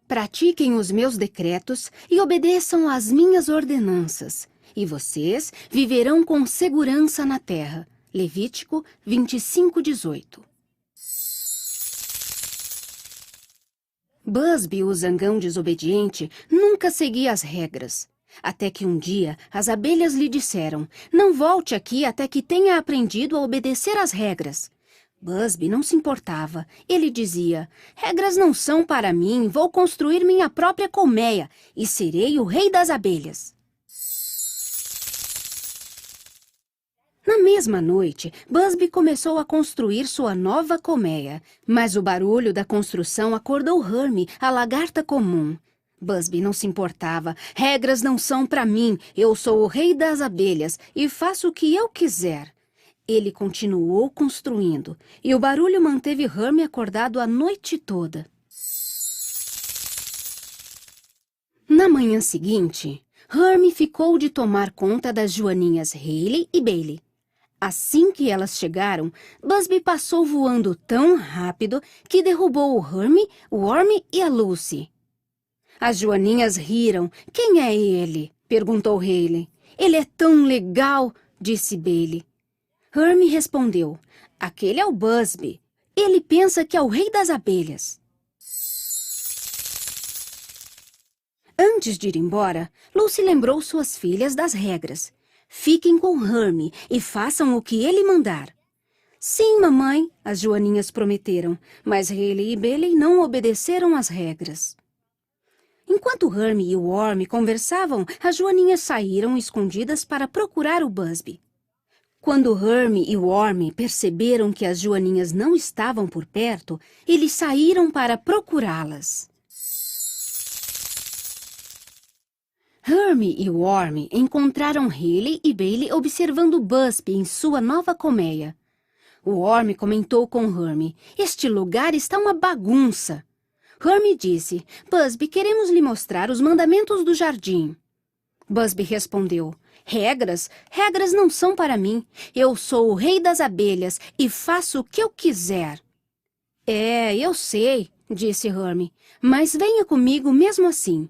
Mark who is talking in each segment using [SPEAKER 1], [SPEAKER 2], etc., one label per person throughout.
[SPEAKER 1] Pratiquem os meus decretos e obedeçam às minhas ordenanças, e vocês viverão com segurança na terra. Levítico 25:18. Busby, o zangão desobediente, nunca seguia as regras. Até que um dia as abelhas lhe disseram: não volte aqui até que tenha aprendido a obedecer às regras. Busby não se importava. Ele dizia: regras não são para mim, vou construir minha própria colmeia e serei o rei das abelhas. Na mesma noite, Busby começou a construir sua nova colmeia, mas o barulho da construção acordou Hermie, a lagarta comum. Busby não se importava. Regras não são para mim, eu sou o rei das abelhas e faço o que eu quiser. Ele continuou construindo, e o barulho manteve Hermie acordado a noite toda. Na manhã seguinte, Hermie ficou de tomar conta das joaninhas Hayley e Bailey. Assim que elas chegaram, Busby passou voando tão rápido que derrubou o Hermie, o Wormy e a Lucy. As joaninhas riram. Quem é ele? Perguntou Hayley. Ele é tão legal, disse Bailey. Hermie respondeu: aquele é o Busby. Ele pensa que é o rei das abelhas. Antes de ir embora, Lucy lembrou suas filhas das regras. Fiquem com Hermie e façam o que ele mandar. Sim, mamãe, as joaninhas prometeram, mas Hayley e Bailey não obedeceram às regras. Enquanto Hermie e o Wormy conversavam, as joaninhas saíram escondidas para procurar o Busby. Quando Hermie e o Wormy perceberam que as joaninhas não estavam por perto, eles saíram para procurá-las. Hermie e o Wormy encontraram Hayley e Bailey observando Busby em sua nova colmeia. O Wormy comentou com Hermie: este lugar está uma bagunça. Hermie disse: Busby, queremos lhe mostrar os mandamentos do jardim. Busby respondeu: regras? Regras não são para mim. Eu sou o rei das abelhas e faço o que eu quiser. É, eu sei, disse Hermie, mas venha comigo mesmo assim.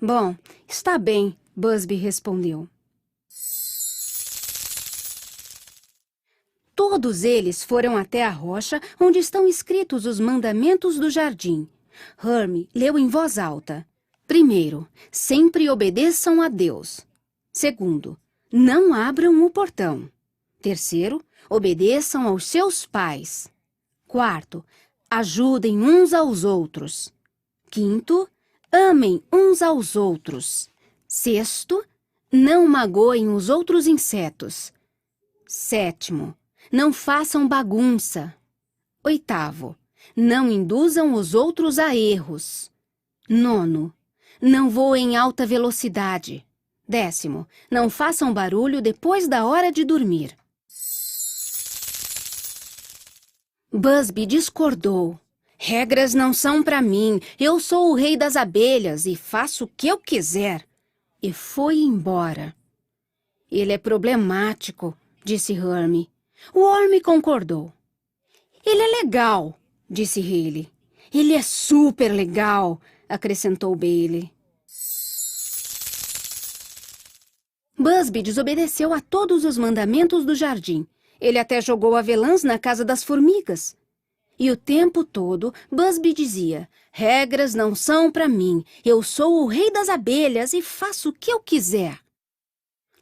[SPEAKER 1] Bom, está bem, Busby respondeu. Todos eles foram até a rocha onde estão escritos os mandamentos do jardim. Hermie leu em voz alta. Primeiro, sempre obedeçam a Deus. Segundo, não abram o portão. Terceiro, obedeçam aos seus pais. Quarto, ajudem uns aos outros. Quinto, amem uns aos outros. Sexto, não magoem os outros insetos. Sétimo, não façam bagunça. Oitavo, não induzam os outros a erros. Nono, não voem em alta velocidade. Décimo, não façam barulho depois da hora de dormir. Busby discordou. Regras não são para mim. Eu sou o rei das abelhas e faço o que eu quiser. E foi embora. Ele é problemático, disse Hermie. O Wormy concordou. Ele é legal, disse Hayley. Ele é super legal, acrescentou Bailey. Busby desobedeceu a todos os mandamentos do jardim. Ele até jogou avelãs na casa das formigas. E o tempo todo, Busby dizia: regras não são para mim. Eu sou o rei das abelhas e faço o que eu quiser.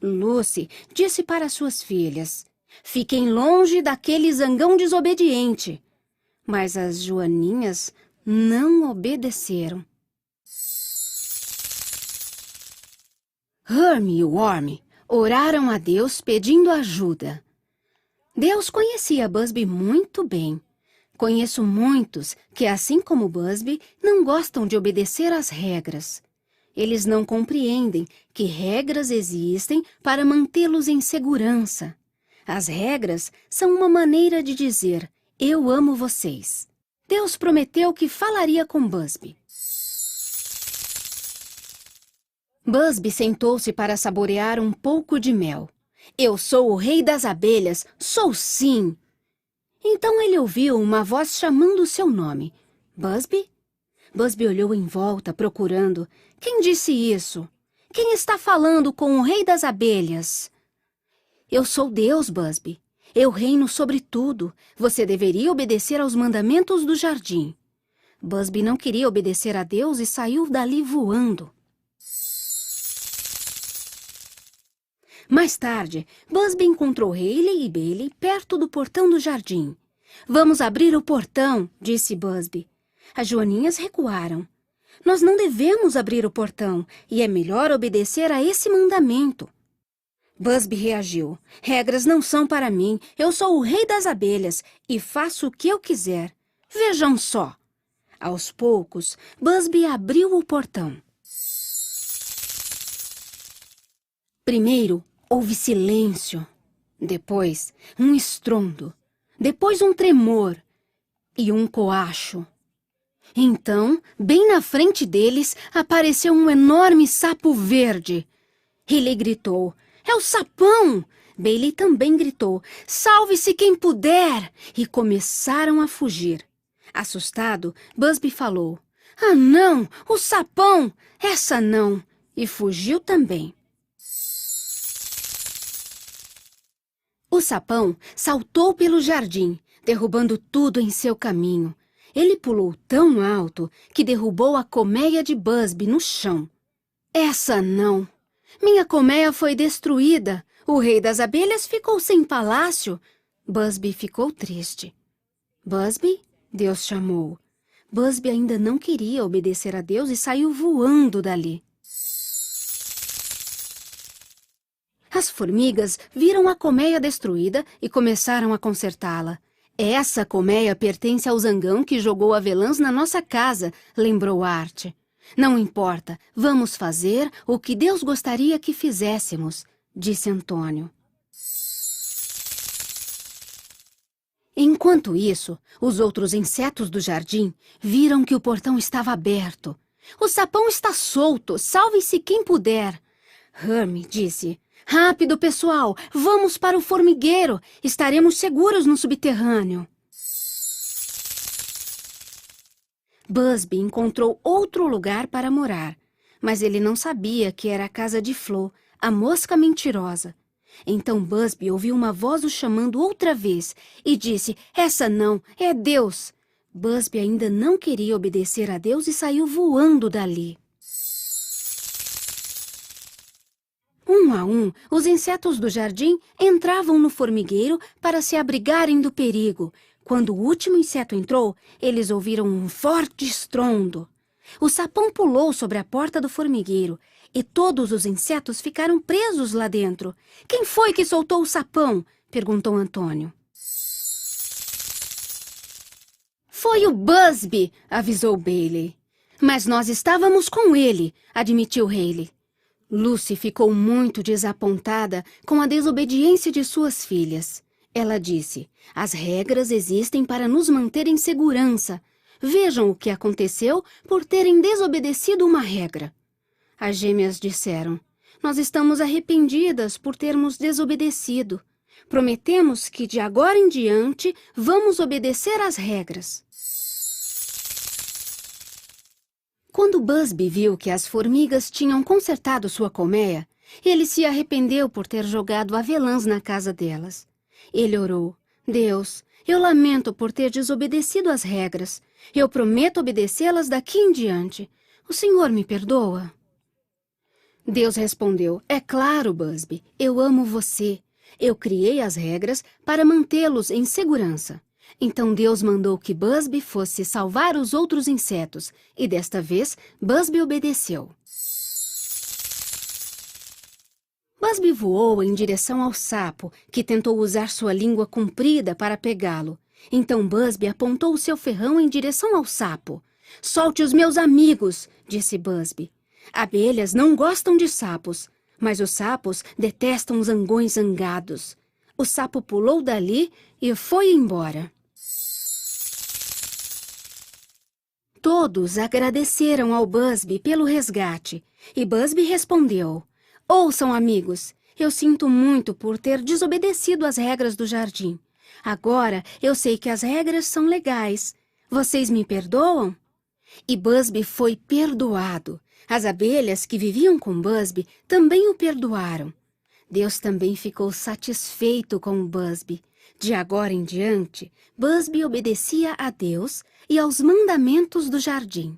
[SPEAKER 1] Lucy disse para suas filhas: fiquem longe daquele zangão desobediente. Mas as joaninhas não obedeceram. Hermie e o Wormy oraram a Deus pedindo ajuda. Deus conhecia Busby muito bem. Conheço muitos que, assim como Busby, não gostam de obedecer às regras. Eles não compreendem que regras existem para mantê-los em segurança. As regras são uma maneira de dizer: eu amo vocês. Deus prometeu que falaria com Busby. Busby sentou-se para saborear um pouco de mel. Eu sou o rei das abelhas, sou sim! Então ele ouviu uma voz chamando seu nome. Busby? Busby olhou em volta, procurando. Quem disse isso? Quem está falando com o rei das abelhas? Eu sou Deus, Busby. Eu reino sobre tudo. Você deveria obedecer aos mandamentos do jardim. Busby não queria obedecer a Deus e saiu dali voando. Mais tarde, Busby encontrou Hayley e Bailey perto do portão do jardim. Vamos abrir o portão, disse Busby. As joaninhas recuaram. Nós não devemos abrir o portão e é melhor obedecer a esse mandamento. Busby reagiu. Regras não são para mim. Eu sou o rei das abelhas e faço o que eu quiser. Vejam só. Aos poucos, Busby abriu o portão. Primeiro, houve silêncio. Depois, um estrondo. Depois, um tremor. E um coacho. Então, bem na frente deles, apareceu um enorme sapo verde. Ele gritou, é o sapão! Bailey também gritou, salve-se quem puder! E começaram a fugir. Assustado, Busby falou, ah não, o sapão! Essa não! E fugiu também. O sapão saltou pelo jardim, derrubando tudo em seu caminho. Ele pulou tão alto que derrubou a colmeia de Busby no chão. Essa não! Minha colmeia foi destruída. O rei das abelhas ficou sem palácio. Busby ficou triste. Busby? Deus chamou. Busby ainda não queria obedecer a Deus e saiu voando dali. As formigas viram a colmeia destruída e começaram a consertá-la. Essa colmeia pertence ao zangão que jogou avelãs na nossa casa, lembrou Art. Não importa, vamos fazer o que Deus gostaria que fizéssemos, disse Antônio. Enquanto isso, os outros insetos do jardim viram que o portão estava aberto. O sapão está solto, salve-se quem puder. Hermie disse, rápido, pessoal, vamos para o formigueiro. Estaremos seguros no subterrâneo. Busby encontrou outro lugar para morar, mas ele não sabia que era a casa de Flo, a mosca mentirosa. Então Busby ouviu uma voz o chamando outra vez e disse, essa não, é Deus. Busby ainda não queria obedecer a Deus e saiu voando dali. Um a um, os insetos do jardim entravam no formigueiro para se abrigarem do perigo. Quando o último inseto entrou, eles ouviram um forte estrondo. O sapão pulou sobre a porta do formigueiro e todos os insetos ficaram presos lá dentro. Quem foi que soltou o sapão? Perguntou Antônio. Foi o Busby, avisou Bailey. Mas nós estávamos com ele, admitiu Hayley. Lucy ficou muito desapontada com a desobediência de suas filhas. Ela disse, as regras existem para nos manter em segurança. Vejam o que aconteceu por terem desobedecido uma regra. As gêmeas disseram, nós estamos arrependidas por termos desobedecido. Prometemos que de agora em diante vamos obedecer às regras. Quando Busby viu que as formigas tinham consertado sua colmeia, ele se arrependeu por ter jogado avelãs na casa delas. Ele orou, Deus, eu lamento por ter desobedecido às regras. Eu prometo obedecê-las daqui em diante. O Senhor me perdoa? Deus respondeu, é claro, Busby, eu amo você. Eu criei as regras para mantê-los em segurança. Então Deus mandou que Busby fosse salvar os outros insetos, e desta vez Busby obedeceu. Busby voou em direção ao sapo, que tentou usar sua língua comprida para pegá-lo. Então Busby apontou seu ferrão em direção ao sapo. Solte os meus amigos, disse Busby. Abelhas não gostam de sapos, mas os sapos detestam zangões zangados. O sapo pulou dali e foi embora. Todos agradeceram ao Busby pelo resgate, e Busby respondeu, ouçam, amigos, eu sinto muito por ter desobedecido às regras do jardim. Agora eu sei que as regras são legais. Vocês me perdoam? E Busby foi perdoado. As abelhas que viviam com Busby também o perdoaram. Deus também ficou satisfeito com Busby. De agora em diante, Busby obedecia a Deus e aos mandamentos do jardim.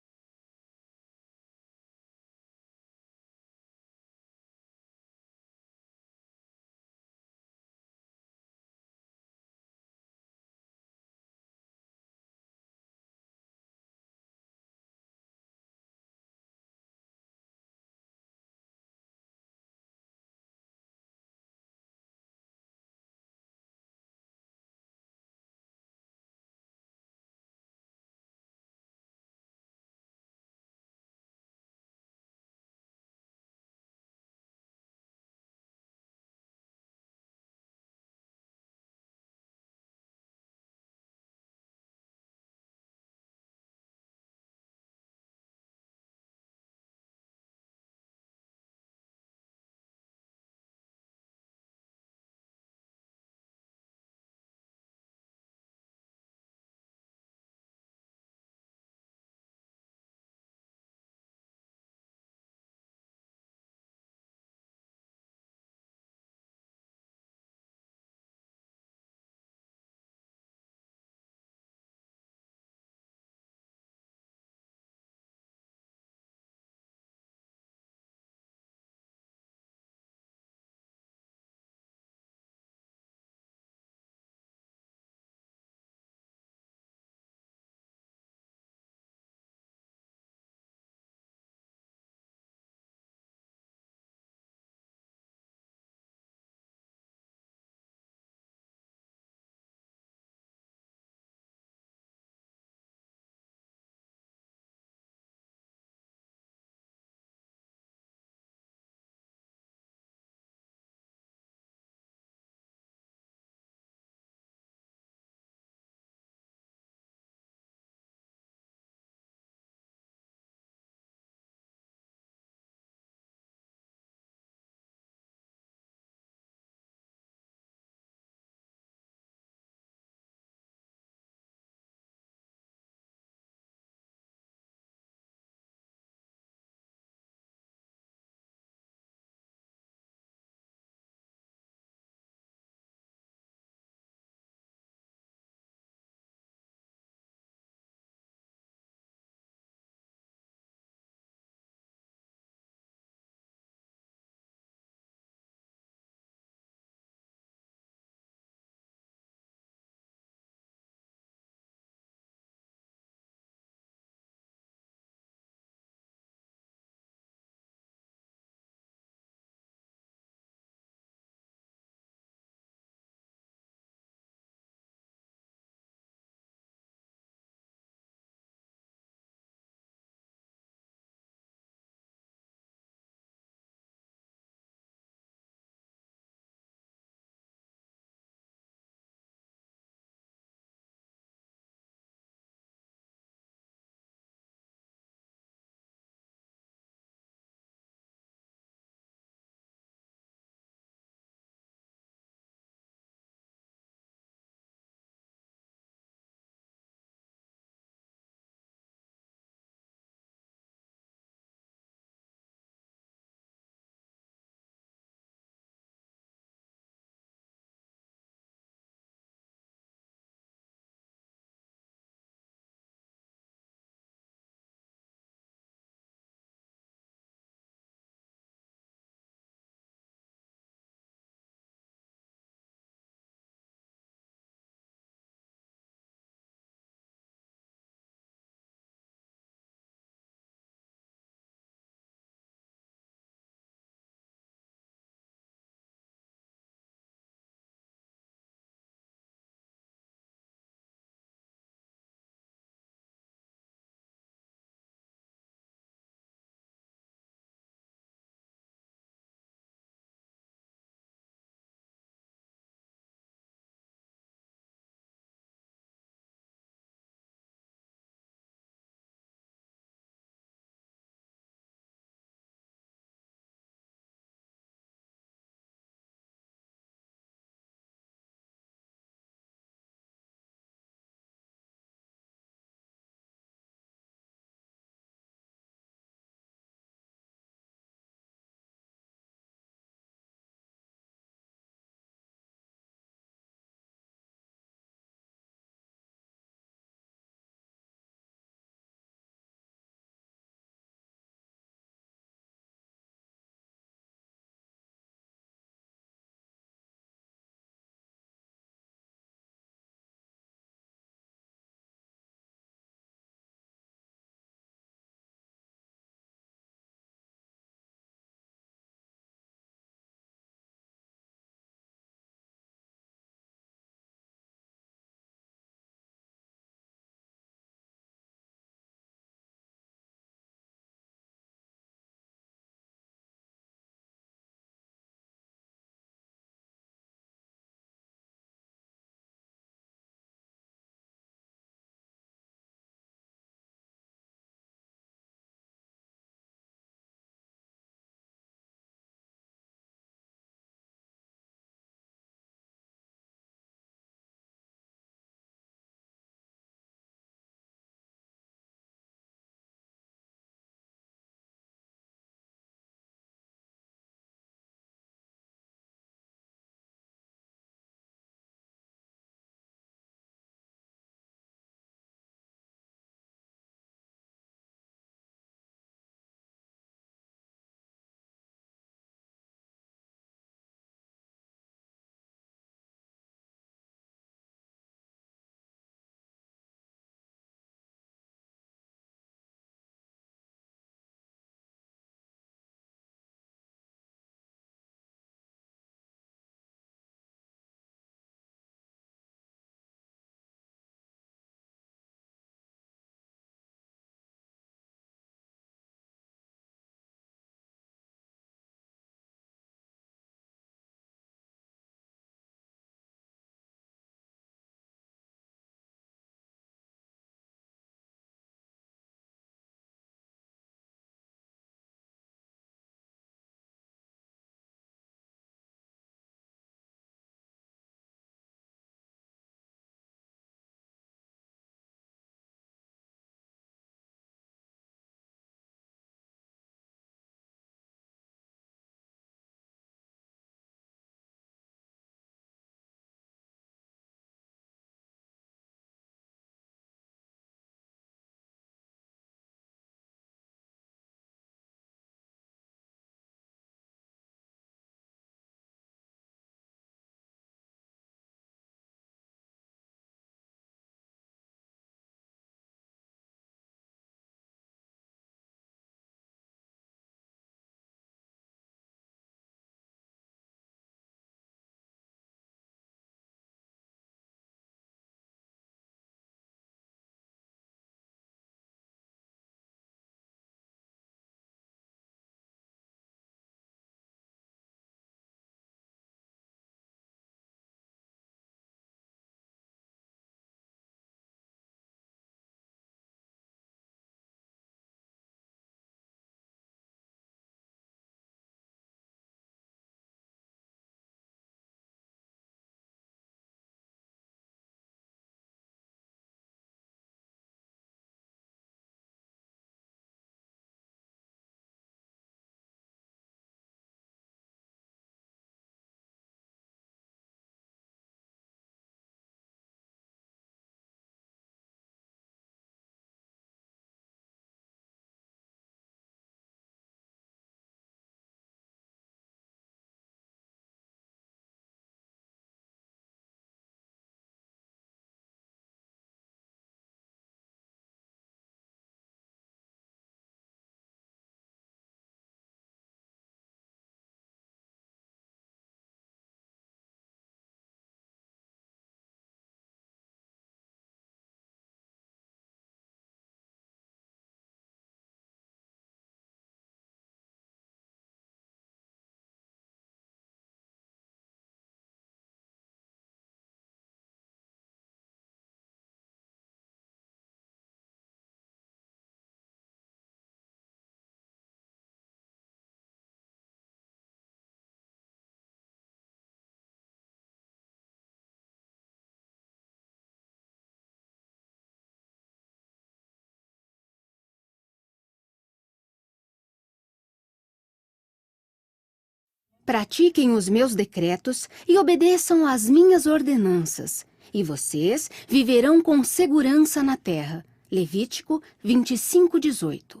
[SPEAKER 1] Pratiquem os meus decretos e obedeçam às minhas ordenanças, e vocês viverão com segurança na terra. Levítico 25:18.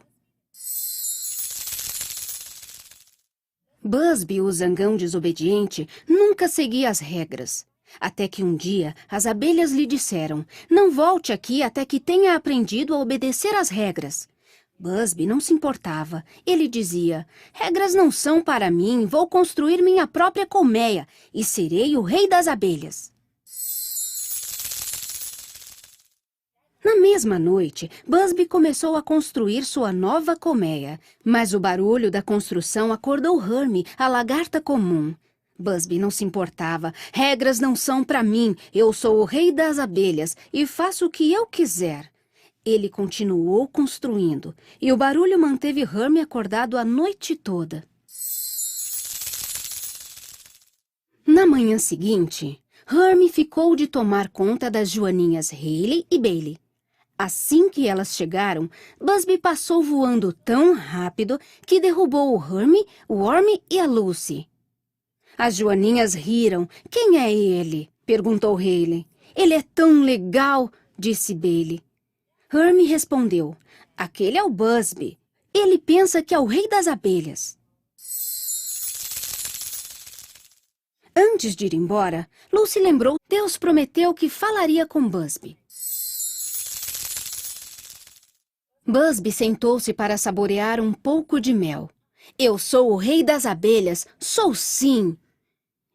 [SPEAKER 1] Busby, o zangão desobediente, nunca seguia as regras. Até que um dia as abelhas lhe disseram: não volte aqui até que tenha aprendido a obedecer às regras. Busby não se importava. Ele dizia: regras não são para mim, vou construir minha própria colmeia e serei o rei das abelhas. Na mesma noite, Busby começou a construir sua nova colmeia, mas o barulho da construção acordou Hermie, a lagarta comum. Busby não se importava. Regras não são para mim, eu sou o rei das abelhas e faço o que eu quiser. Ele continuou construindo, e o barulho manteve Hermie acordado a noite toda. Na manhã seguinte, Hermie ficou de tomar conta das joaninhas Hailey e Bailey. Assim que elas chegaram, Busby passou voando tão rápido que derrubou o Hermie, o Wormy e a Lucy. As joaninhas riram. Quem é ele? Perguntou Hailey. Ele é tão legal, disse Bailey. Hermie respondeu: aquele é o Busby. Ele pensa que é o rei das abelhas. Antes de ir embora, Lucy lembrou que Deus prometeu que falaria com Busby. Busby sentou-se para saborear um pouco de mel. Eu sou o rei das abelhas, sou sim!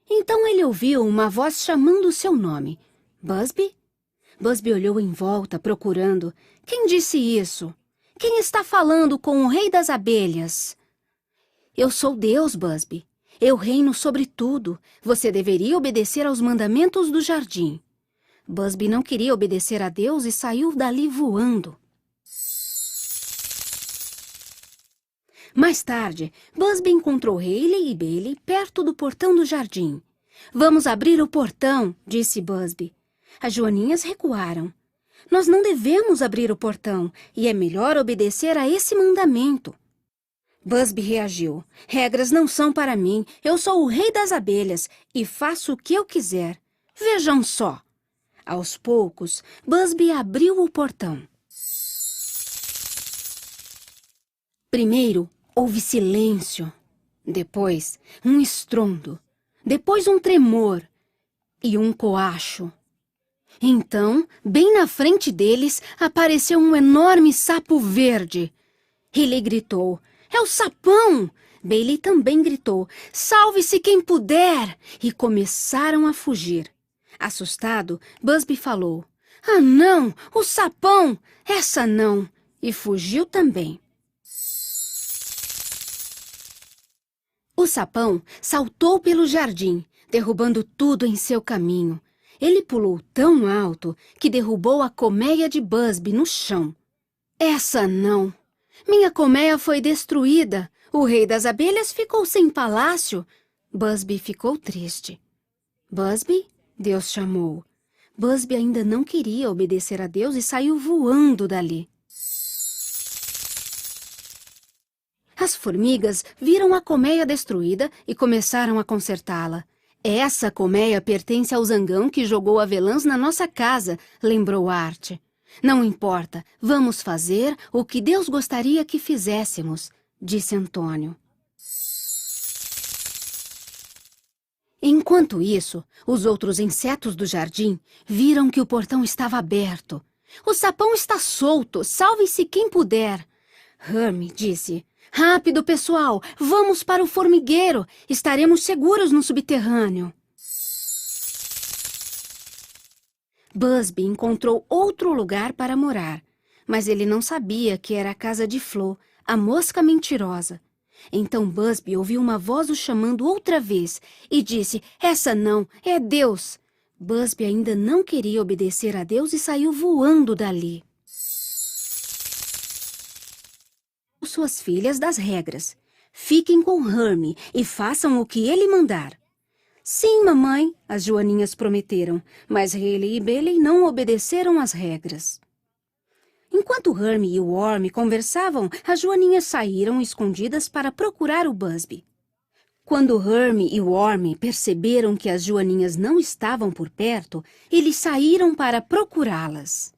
[SPEAKER 1] Então ele ouviu uma voz chamando seu nome. Busby? Busby olhou em volta, procurando. Quem disse isso? Quem está falando com o rei das abelhas? Eu sou Deus, Busby. Eu reino sobre tudo. Você deveria obedecer aos mandamentos do jardim. Busby não queria obedecer a Deus e saiu dali voando. Mais tarde, Busby encontrou Hailey e Bailey perto do portão do jardim. Vamos abrir o portão, disse Busby. As joaninhas recuaram. Nós não devemos abrir o portão e é melhor obedecer a esse mandamento. Busby reagiu. Regras não são para mim, eu sou o rei das abelhas e faço o que eu quiser. Vejam só. Aos poucos, Busby abriu o portão. Primeiro, houve silêncio. Depois, um estrondo. Depois, um tremor. E um coacho. Então, bem na frente deles, apareceu um enorme sapo verde. Ele gritou: é o sapão! Bailey também gritou: salve-se quem puder! E começaram a fugir. Assustado, Busby falou: ah, não! O sapão! Essa não! E fugiu também. O sapão saltou pelo jardim, derrubando tudo em seu caminho. Ele pulou tão alto que derrubou a colmeia de Busby no chão. Essa não! Minha colmeia foi destruída. O rei das abelhas ficou sem palácio. Busby ficou triste. Busby? Deus chamou. Busby ainda não queria obedecer a Deus e saiu voando dali. As formigas viram a colmeia destruída e começaram a consertá-la. Essa colmeia pertence ao zangão que jogou avelãs na nossa casa, lembrou Art. Não importa, vamos fazer o que Deus gostaria que fizéssemos, disse Antônio. Enquanto isso, os outros insetos do jardim viram que o portão estava aberto. O sapão está solto, salve-se quem puder. Hermie disse: rápido, pessoal, vamos para o formigueiro. Estaremos seguros no subterrâneo. Busby encontrou outro lugar para morar, mas ele não sabia que era a casa de Flo, a mosca mentirosa. Então Busby ouviu uma voz o chamando outra vez e disse: essa não, é Deus. Busby ainda não queria obedecer a Deus e saiu voando dali. Suas filhas das regras. Fiquem com Hermie e façam o que ele mandar. Sim, mamãe, as joaninhas prometeram, mas Hailey e Bailey não obedeceram às regras. Enquanto Hermie e o Wormy conversavam, as joaninhas saíram escondidas para procurar o Busby. Quando Hermie e Wormy perceberam que as joaninhas não estavam por perto, eles saíram para procurá-las.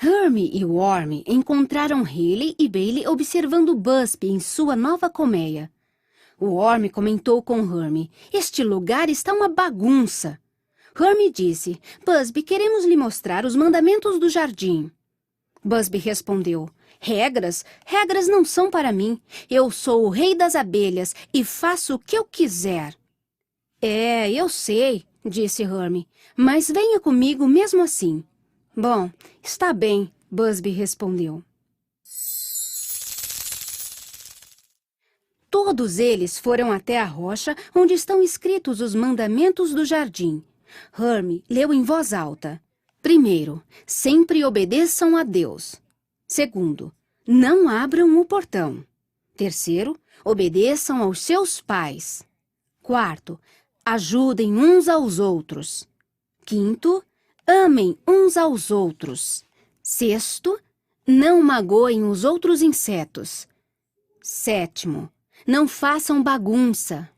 [SPEAKER 1] Hermie e Wormy encontraram Haley e Bailey observando Busby em sua nova colmeia. Wormy comentou com Hermie: "Este lugar está uma bagunça." Hermie disse: "Busby, queremos lhe mostrar os mandamentos do jardim." Busby respondeu: Regras? Regras não são para mim. Eu sou o rei das abelhas e faço o que eu quiser." "É, eu sei", disse Hermie, "mas venha comigo mesmo assim." "Bom, está bem", Busby respondeu. Todos eles foram até a rocha onde estão escritos os mandamentos do jardim. Hermie leu em voz alta. Primeiro, sempre obedeçam a Deus. Segundo, não abram o portão. Terceiro, obedeçam aos seus pais. Quarto, ajudem uns aos outros. Quinto, amem uns aos outros. Sexto, não magoem os outros insetos. Sétimo, não façam bagunça.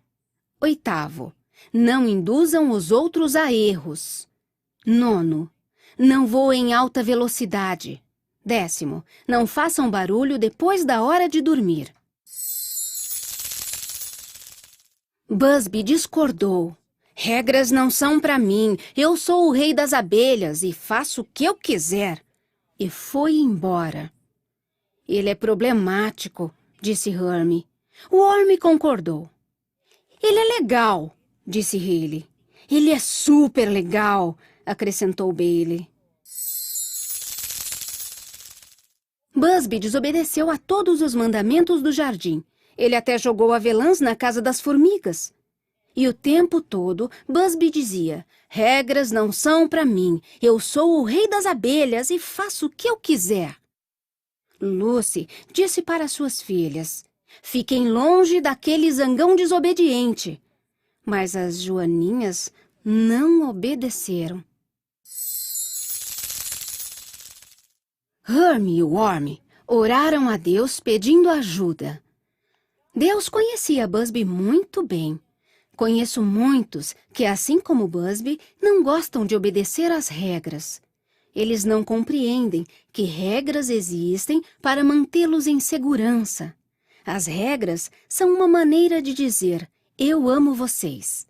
[SPEAKER 1] Oitavo, não induzam os outros a erros. Nono, não voem em alta velocidade. Décimo, não façam barulho depois da hora de dormir. Busby discordou. "Regras não são para mim. Eu sou o rei das abelhas e faço o que eu quiser." E foi embora. "Ele é problemático", disse Hermie. Wormy concordou. "Ele é legal", disse Haley. "Ele é super legal", acrescentou Bailey. Busby desobedeceu a todos os mandamentos do jardim. Ele até jogou avelãs na casa das formigas. E o tempo todo, Busby dizia: "Regras não são para mim. Eu sou o rei das abelhas e faço o que eu quiser." Lucy disse para suas filhas: "Fiquem longe daquele zangão desobediente." Mas as joaninhas não obedeceram. Hermie e Wormy oraram a Deus pedindo ajuda. Deus conhecia Busby muito bem. Conheço muitos que, assim como Busby, não gostam de obedecer às regras. Eles não compreendem que regras existem para mantê-los em segurança. As regras são uma maneira de dizer: "Eu amo vocês."